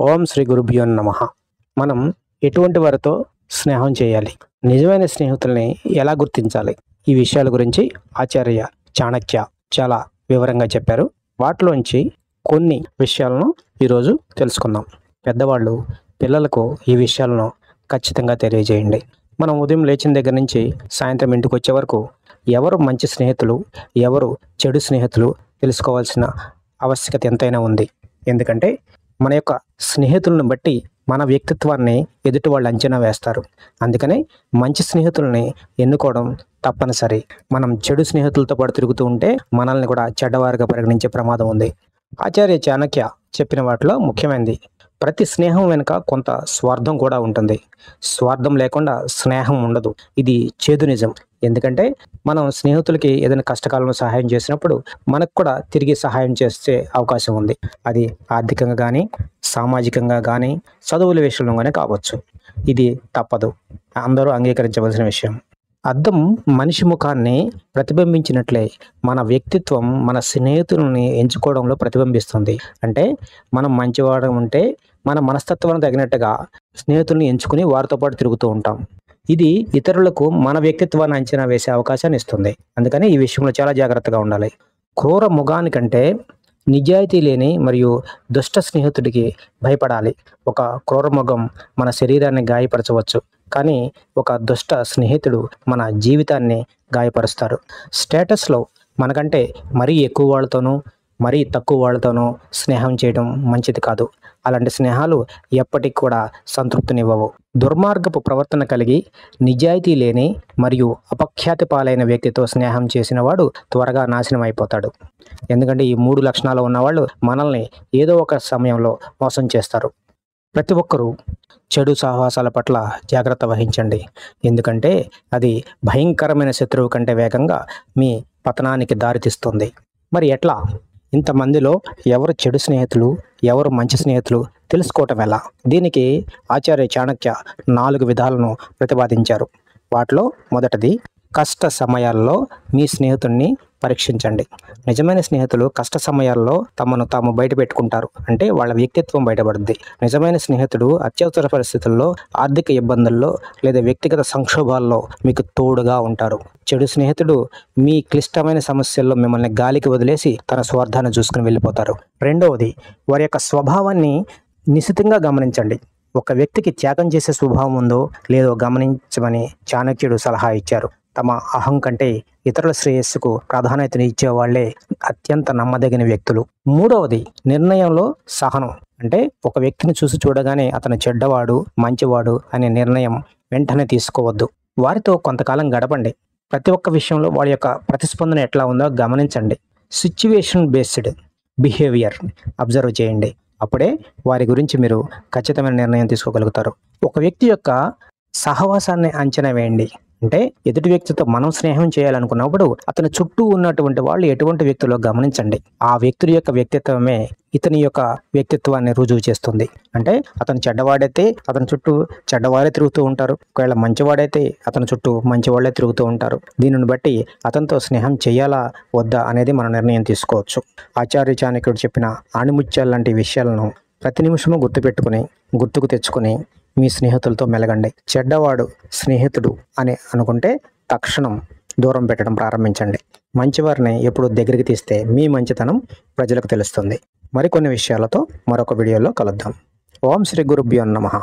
ఓం శ్రీ గురుభ్యో నమః. మనం ఎటువంటి వారితో స్నేహం చేయాలి, నిజమైన స్నేహితుల్ని ఎలా గుర్తించాలి, ఈ విషయాల గురించి ఆచార్య చాణక్య చాలా వివరంగా చెప్పారు. వాటిలోంచి కొన్ని విషయాలను ఈరోజు తెలుసుకుందాం. పెద్దవాళ్ళు పిల్లలకు ఈ విషయాలను ఖచ్చితంగా తెలియజేయండి. మనం ఉదయం లేచిన దగ్గర నుంచి సాయంత్రం ఇంటికి వచ్చే వరకు ఎవరు మంచి స్నేహితులు, ఎవరు చెడు స్నేహితులు తెలుసుకోవాల్సిన ఆవశ్యకత ఎంతైనా ఉంది. ఎందుకంటే మన యొక్క స్నేహితులను బట్టి మన వ్యక్తిత్వాన్ని ఎదుటి వాళ్ళు అంచనా వేస్తారు. అందుకనే మంచి స్నేహితుల్ని ఎన్నుకోవడం తప్పనిసరి. మనం చెడు స్నేహితులతో పాటు తిరుగుతూ ఉంటే మనల్ని కూడా చెడ్డవారిగా పరిగణించే ప్రమాదం ఉంది. ఆచార్య చాణక్య చెప్పిన వాటిలో ముఖ్యమైనది, ప్రతి స్నేహం వెనుక కొంత స్వార్థం కూడా ఉంటుంది. స్వార్థం లేకుండా స్నేహం ఉండదు. ఇది చేదు నిజం. ఎందుకంటే మనం స్నేహితులకి ఏదైనా కష్టకాలంలో సహాయం చేసినప్పుడు మనకు కూడా తిరిగి సహాయం చేసే అవకాశం ఉంది. అది ఆర్థికంగా కానీ, సామాజికంగా కానీ, చదువుల విషయంలో కానీ కావచ్చు. ఇది తప్పదు, అందరూ అంగీకరించవలసిన విషయం. అద్దం మనిషి ముఖాన్ని ప్రతిబింబించినట్లే మన వ్యక్తిత్వం మన స్నేహితులని ఎంచుకోవడంలో ప్రతిబింబిస్తుంది. అంటే మనం మంచివాడు ఉంటే మన మనస్తత్వానికి తగినట్టుగా స్నేహితుల్ని ఎంచుకుని వారితో పాటు తిరుగుతూ ఉంటాం. ఇది ఇతరులకు మన వ్యక్తిత్వాన్ని అంచనా వేసే అవకాశాన్ని ఇస్తుంది. అందుకని ఈ విషయంలో చాలా జాగ్రత్తగా ఉండాలి. క్రూర ముఖానికంటే నిజాయితీ లేని మరియు దుష్ట స్నేహితుడికి భయపడాలి. ఒక క్రూర ముఖం మన శరీరాన్ని గాయపరచవచ్చు, కానీ ఒక దుష్ట స్నేహితుడు మన జీవితాన్ని గాయపరుస్తారు. స్టేటస్లో మనకంటే మరీ ఎక్కువ వాళ్ళతోనూ మరీ తక్కువ వాళ్ళతోనూ స్నేహం చేయడం మంచిది కాదు. అలాంటి స్నేహాలు ఎప్పటికి కూడా సంతృప్తినివ్వవు. దుర్మార్గపు ప్రవర్తన కలిగి నిజాయితీ లేని మరియు అపఖ్యాతి పాలైన వ్యక్తితో స్నేహం చేసిన వాడు త్వరగా నాశనం అయిపోతాడు. ఎందుకంటే ఈ 3 లక్షణాలు ఉన్నవాళ్ళు మనల్ని ఏదో ఒక సమయంలో మోసం చేస్తారు. ప్రతి ఒక్కరూ చెడు సహవాసాల పట్ల జాగ్రత్త వహించండి. ఎందుకంటే అది భయంకరమైన శత్రువు కంటే వేగంగా మీ పతనానికి దారితీస్తుంది. మరి ఎట్లా? ఇంతమందిలో ఎవరు చెడు స్నేహితులు, ఎవరు మంచి స్నేహితులు తెలుసుకోవటం ఎలా? దీనికి ఆచార్య చాణక్య 4 విధాలను ప్రతిపాదించారు. వాటిలో మొదటిది, కష్ట సమయాల్లో మీ స్నేహితుడిని పరీక్షించండి. నిజమైన స్నేహితులు కష్ట సమయాల్లో తమను తాము బయట పెట్టుకుంటారు. అంటే వాళ్ళ వ్యక్తిత్వం బయటపడుద్ది. నిజమైన స్నేహితుడు అత్యవసర పరిస్థితుల్లో, ఆర్థిక ఇబ్బందుల్లో లేదా వ్యక్తిగత సంక్షోభాల్లో మీకు తోడుగా ఉంటారు. చెడు స్నేహితుడు మీ క్లిష్టమైన సమస్యల్లో మిమ్మల్ని గాలికి వదిలేసి తన స్వార్థాన్ని చూసుకుని వెళ్ళిపోతారు. రెండవది, వారి యొక్క స్వభావాన్ని నిశితంగా గమనించండి. ఒక వ్యక్తికి త్యాగం చేసే స్వభావం ఉందో లేదో గమనించమని చాణక్యుడు సలహా ఇచ్చారు. తమ అహం కంటే ఇతరుల శ్రేయస్సుకు ప్రాధాన్యతను ఇచ్చేవాళ్లే అత్యంత నమ్మదగిన వ్యక్తులు. మూడవది, నిర్ణయంలో సహనం. అంటే ఒక వ్యక్తిని చూసి చూడగానే అతను చెడ్డవాడు, మంచివాడు అనే నిర్ణయం వెంటనే తీసుకోవద్దు. వారితో కొంతకాలం గడపండి. ప్రతి ఒక్క విషయంలో వాళ్ళ యొక్క ప్రతిస్పందన ఎట్లా ఉందో గమనించండి. సిచ్యువేషన్ బేస్డ్ బిహేవియర్ అబ్జర్వ్ చేయండి. అప్పుడే వారి గురించి మీరు ఖచ్చితమైన నిర్ణయం తీసుకోగలుగుతారు. ఒక వ్యక్తి యొక్క సహవాసాన్ని అంచనా వేయండి. అంటే ఎదుటి వ్యక్తితో మనం స్నేహం చేయాలనుకున్నప్పుడు అతని చుట్టూ ఉన్నటువంటి వాళ్ళు ఎటువంటి వ్యక్తులో గమనించండి. ఆ వ్యక్తుల యొక్క వ్యక్తిత్వమే ఇతని యొక్క వ్యక్తిత్వాన్ని రుజువు చేస్తుంది. అంటే అతను చెడ్డవాడైతే అతని చుట్టూ చెడ్డవారే తిరుగుతూ ఉంటారు. ఒకవేళ మంచివాడైతే అతని చుట్టూ మంచివాళ్లే తిరుగుతూ ఉంటారు. దీనిని బట్టి అతనితో స్నేహం చేయాలా వద్దా అనేది మనం నిర్ణయం తీసుకోవచ్చు. ఆచార్య చాణక్యుడు చెప్పిన ఆణిముత్యాలు లాంటి విషయాలను ప్రతి నిమిషము గుర్తుకు తెచ్చుకుని మీ స్నేహితులతో మెలగండి. చెడ్డవాడు స్నేహితుడు అని అనుకుంటే తక్షణం దూరం పెట్టడం ప్రారంభించండి. మంచివారిని ఎప్పుడు దగ్గరికి తీస్తే మీ మంచితనం ప్రజలకు తెలుస్తుంది. మరికొన్ని విషయాలతో మరొక వీడియోలో కలుద్దాం. ఓం శ్రీ గురుభ్యో నమః.